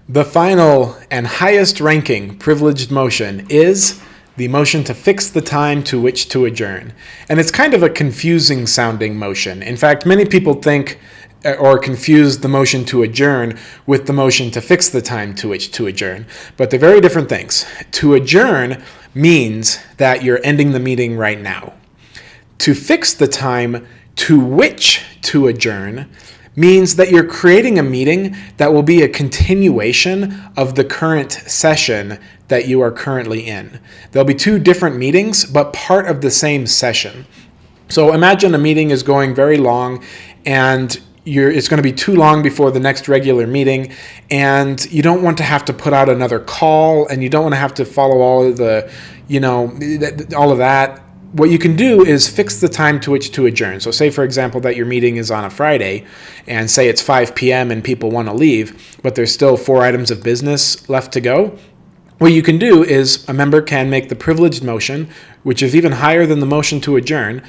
The final and highest ranking privileged motion is the motion to fix the time to which to adjourn. And it's kind of a confusing sounding motion. In fact, many people think or confuse the motion to adjourn with the motion to fix the time to which to adjourn. But they're very different things. To adjourn means that you're ending the meeting right now. To fix the time to which to adjourn means that you're creating a meeting that will be a continuation of the current session that you are currently in. There'll be two different meetings, but part of the same session. So imagine a meeting is going very long and it's going to be too long before the next regular meeting, and you don't want to have to put out another call, and you don't want to have to follow all of the, all of that. What you can do is fix the time to which to adjourn. So say, for example, that your meeting is on a Friday, and say it's 5 p.m. and people want to leave, but there's still 4 items of business left to go. What you can do is a member can make the privileged motion, which is even higher than the motion to adjourn.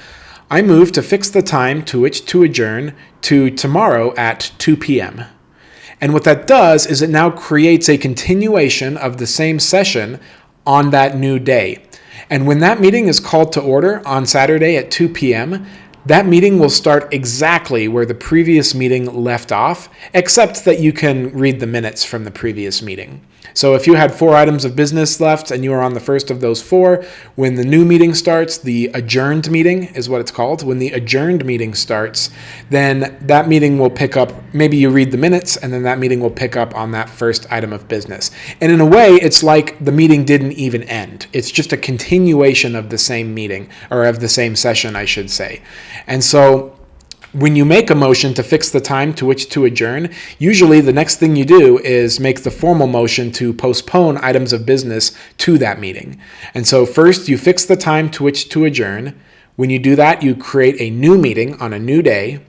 I move to fix the time to which to adjourn to tomorrow at 2 p.m. And what that does is it now creates a continuation of the same session on that new day. And when that meeting is called to order on Saturday at 2 p.m., that meeting will start exactly where the previous meeting left off, except that you can read the minutes from the previous meeting. So if you had 4 items of business left and you are on the first of those 4, when the new meeting starts, the adjourned meeting is what it's called. When the adjourned meeting starts, then that meeting will pick up, maybe you read the minutes, and then that meeting will pick up on that first item of business. And in a way, it's like the meeting didn't even end. It's just a continuation of the same meeting, or of the same session, I should say. And so when you make a motion to fix the time to which to adjourn, usually the next thing you do is make the formal motion to postpone items of business to that meeting. And so first you fix the time to which to adjourn. When you do that, you create a new meeting on a new day.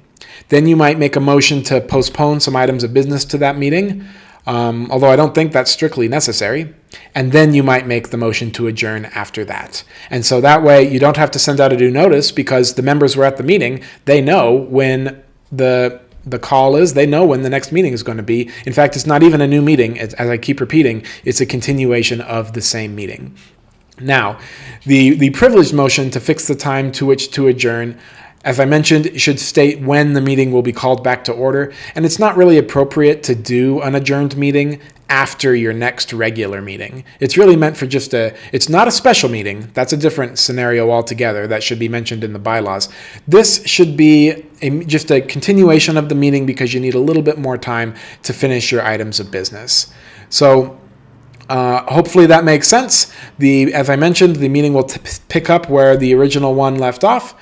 Then you might make a motion to postpone some items of business to that meeting, although I don't think that's strictly necessary. And then you might make the motion to adjourn after that. And so that way you don't have to send out a new notice, because the members were at the meeting. They know when the call is. They know when the next meeting is going to be. In fact, it's not even a new meeting. As I keep repeating, it's a continuation of the same meeting. Now, the privileged motion to fix the time to which to adjourn, as I mentioned, it should state when the meeting will be called back to order, and it's not really appropriate to do an adjourned meeting after your next regular meeting. It's really meant for it's not a special meeting. That's a different scenario altogether that should be mentioned in the bylaws. This should be just a continuation of the meeting, because you need a little bit more time to finish your items of business. So hopefully that makes sense. As I mentioned, the meeting will pick up where the original one left off,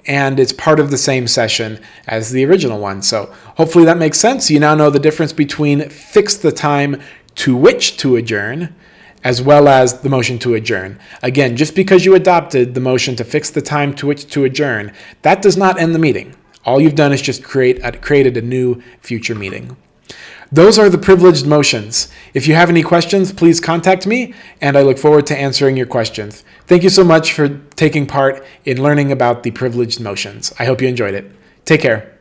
and it's part of the same session as the original one. So hopefully that makes sense. You now know the difference between fix the time to which to adjourn, as well as the motion to adjourn. Again, just because you adopted the motion to fix the time to which to adjourn, that does not end the meeting. All you've done is just created a new future meeting. Those are the privileged motions. If you have any questions, please contact me, and I look forward to answering your questions. Thank you so much for taking part in learning about the privileged motions. I hope you enjoyed it. Take care.